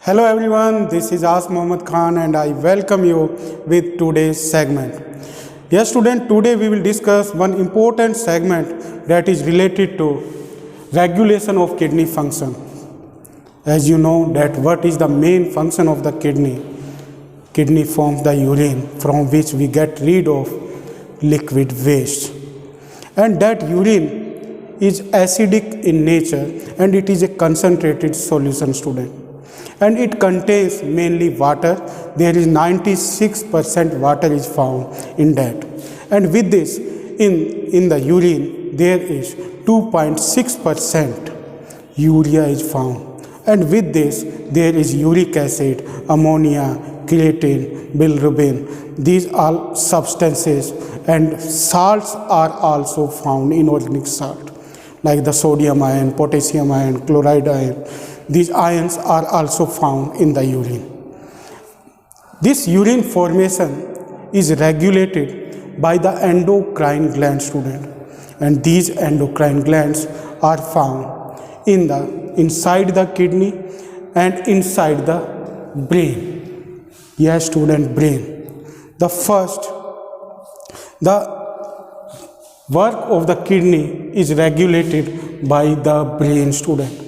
Hello everyone, this is As Mohammad Khan and I welcome you with today's segment. Yes student, today we will discuss one important segment that is related to regulation of kidney function. As you know that what is the main function of the kidney? Kidney forms the urine from which we get rid of liquid waste. And that urine is acidic in nature and it is a concentrated solution student. And it contains mainly water. There is 96% water is found in that. And with this, in the urine, there is 2.6% urea is found. And with this, there is uric acid, ammonia, creatine, bilirubin. These are substances, and salts are also found in organic salt, like the sodium ion, potassium ion, chloride ion. These ions are also found in the urine. This urine formation is regulated by the endocrine gland student, and these endocrine glands are found inside the kidney and inside the brain. Yes student, brain. The work of the kidney is regulated by the brain student.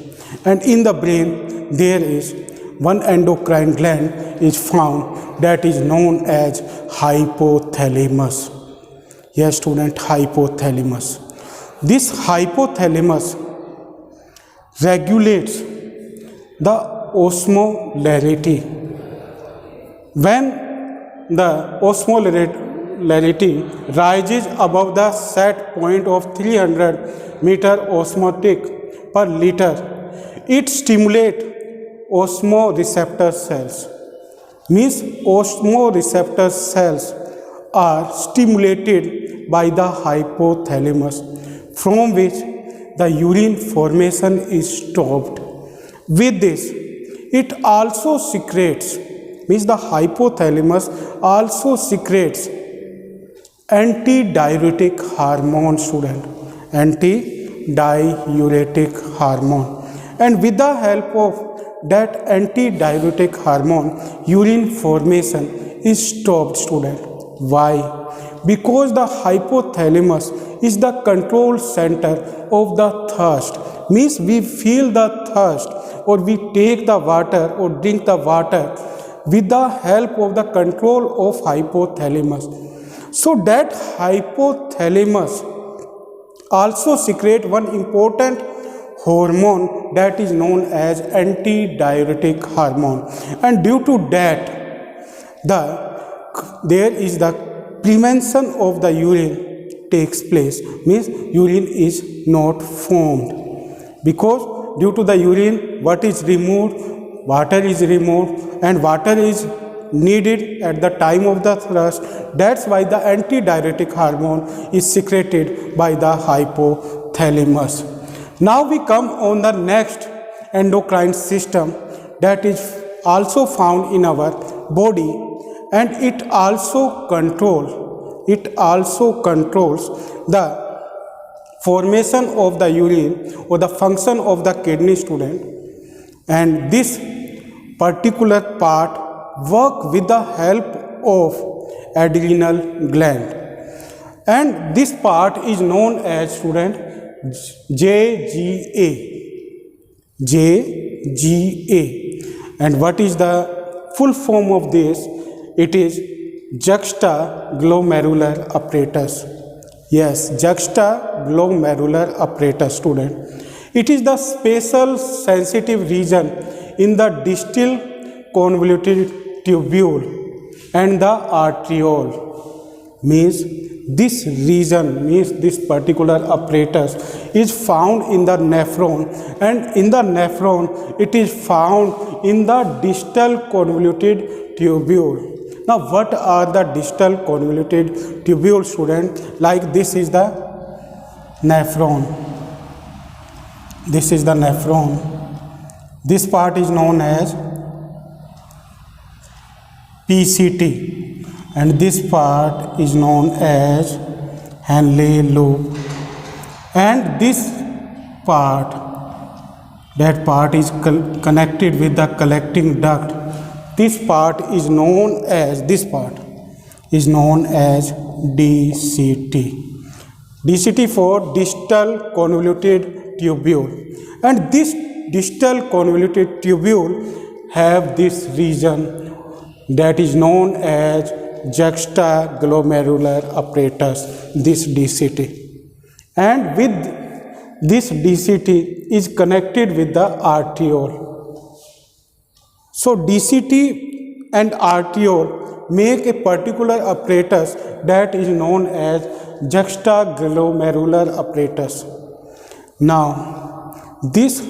And in the brain, there is one endocrine gland is found that is known as hypothalamus. Yes, student, hypothalamus. This hypothalamus regulates the osmolarity. When the osmolarity rises above the set point of 300 meter osmotic per liter, it stimulates osmoreceptor cells. Means osmoreceptor cells are stimulated by the hypothalamus, from which the urine formation is stopped. With this, it also secretes, means the hypothalamus also secretes antidiuretic hormone student, antidiuretic hormone. And with the help of that antidiuretic hormone, urine formation is stopped student. Why? Because the hypothalamus is the control center of the thirst. Means we feel the thirst or we take the water or drink the water with the help of the control of hypothalamus. So that hypothalamus also secretes one important hormone that is known as antidiuretic hormone, and due to that there is the prevention of the urine takes place. Means urine is not formed, because due to the urine what is removed, water is removed, and water is needed at the time of the thirst. That's why the antidiuretic hormone is secreted by the hypothalamus. Now we come on the next endocrine system that is also found in our body, and it also controls the formation of the urine or the function of the kidney student. And this particular part work with the help of adrenal gland, and this part is known as student JGA. And what is the full form of this? It is juxtaglomerular apparatus. Yes, juxtaglomerular apparatus student. It is the spatial sensitive region in the distal convoluted tubule and the arteriole. Means this region, means this particular apparatus is found in the nephron, and in the nephron it is found in the distal convoluted tubule. Now what are the distal convoluted tubule student? Like this is the nephron. This is the nephron. This part is known as PCT. And this part is known as Henle loop, and this part that part is connected with the collecting duct. This part is known as DCT. DCT for distal convoluted tubule, and this distal convoluted tubule have this region that is known as juxtaglomerular apparatus, this DCT, and with this DCT is connected with the arteriole. So DCT and arteriole make a particular apparatus that is known as juxtaglomerular apparatus. Now, this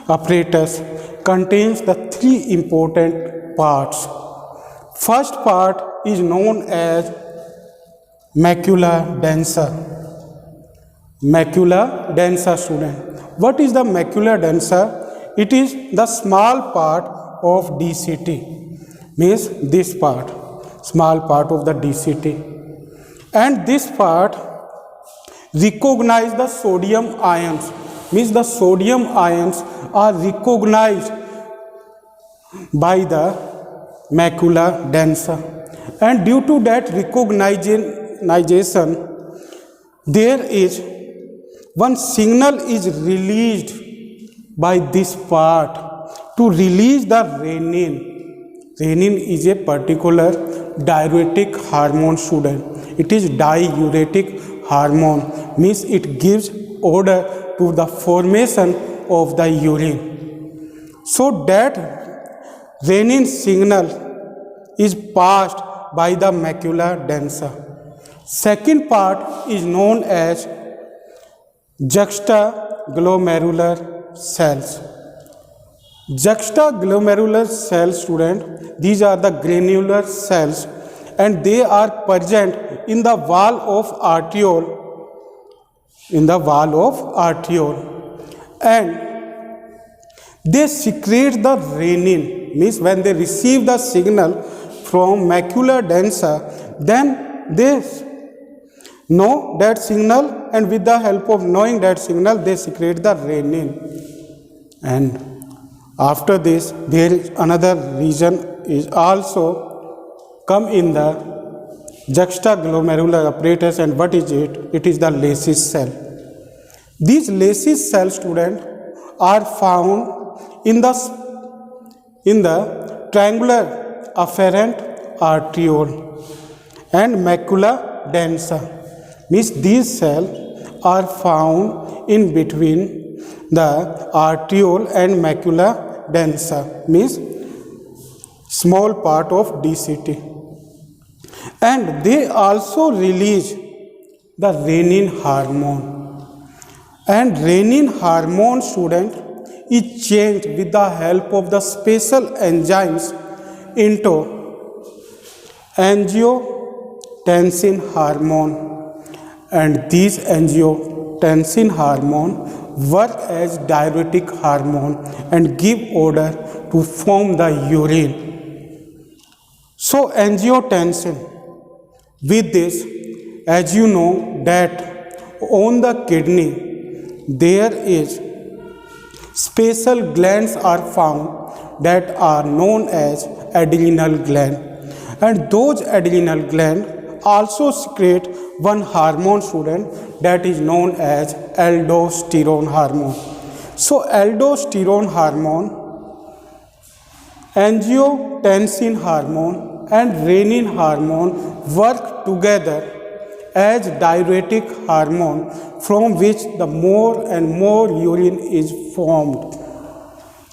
apparatus contains the three important parts. First part is known as macula densa. Macula densa, student. What is the macula densa? It is the small part of DCT, means this part, small part of the DCT, and this part recognize the sodium ions, means the sodium ions are recognized by the macula densa, and due to that recognition there is one signal is released by this part to release the renin. Renin is a particular diuretic hormone, student. It is diuretic hormone, means it gives order to the formation of the urine. So that renin signal is passed by the macula densa. Second part is known as juxtaglomerular cells. Juxtaglomerular cells, student, these are the granular cells, and they are present in the wall of arteriole, and they secrete the renin, means when they receive the signal from macula densa, then they know that signal, and with the help of knowing that signal they secrete the renin. And after this, there is another region is also come in the juxtaglomerular apparatus, and what is it? It is the Lacis cell. These Lacis cells, student, are found in the triangular afferent arteriole and macula densa, means these cells are found in between the arteriole and macula densa, means small part of DCT, and they also release the renin hormone, and renin hormone, student, is changed with the help of the special enzymes into angiotensin hormone, and these angiotensin hormone work as diuretic hormone and give order to form the urine. So angiotensin, with this, as you know that on the kidney there is special glands are found that are known as adrenal gland, and those adrenal glands also secrete one hormone, student, that is known as aldosterone hormone. So aldosterone hormone, angiotensin hormone and renin hormone work together as diuretic hormone, from which the more and more urine is formed,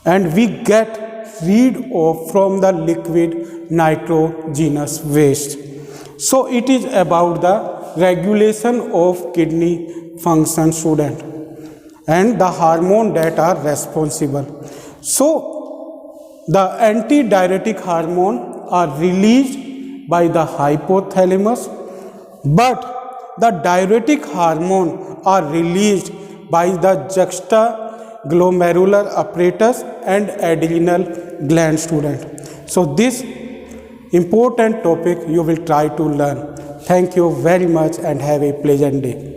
and we get rid of from the liquid nitrogenous waste. So it is about the regulation of kidney function, student, and the hormone that are responsible. So the antidiuretic hormone are released by the hypothalamus, but the diuretic hormone are released by the juxtaglomerular apparatus and adrenal gland, student. So this important topic you will try to learn. Thank you very much and have a pleasant day.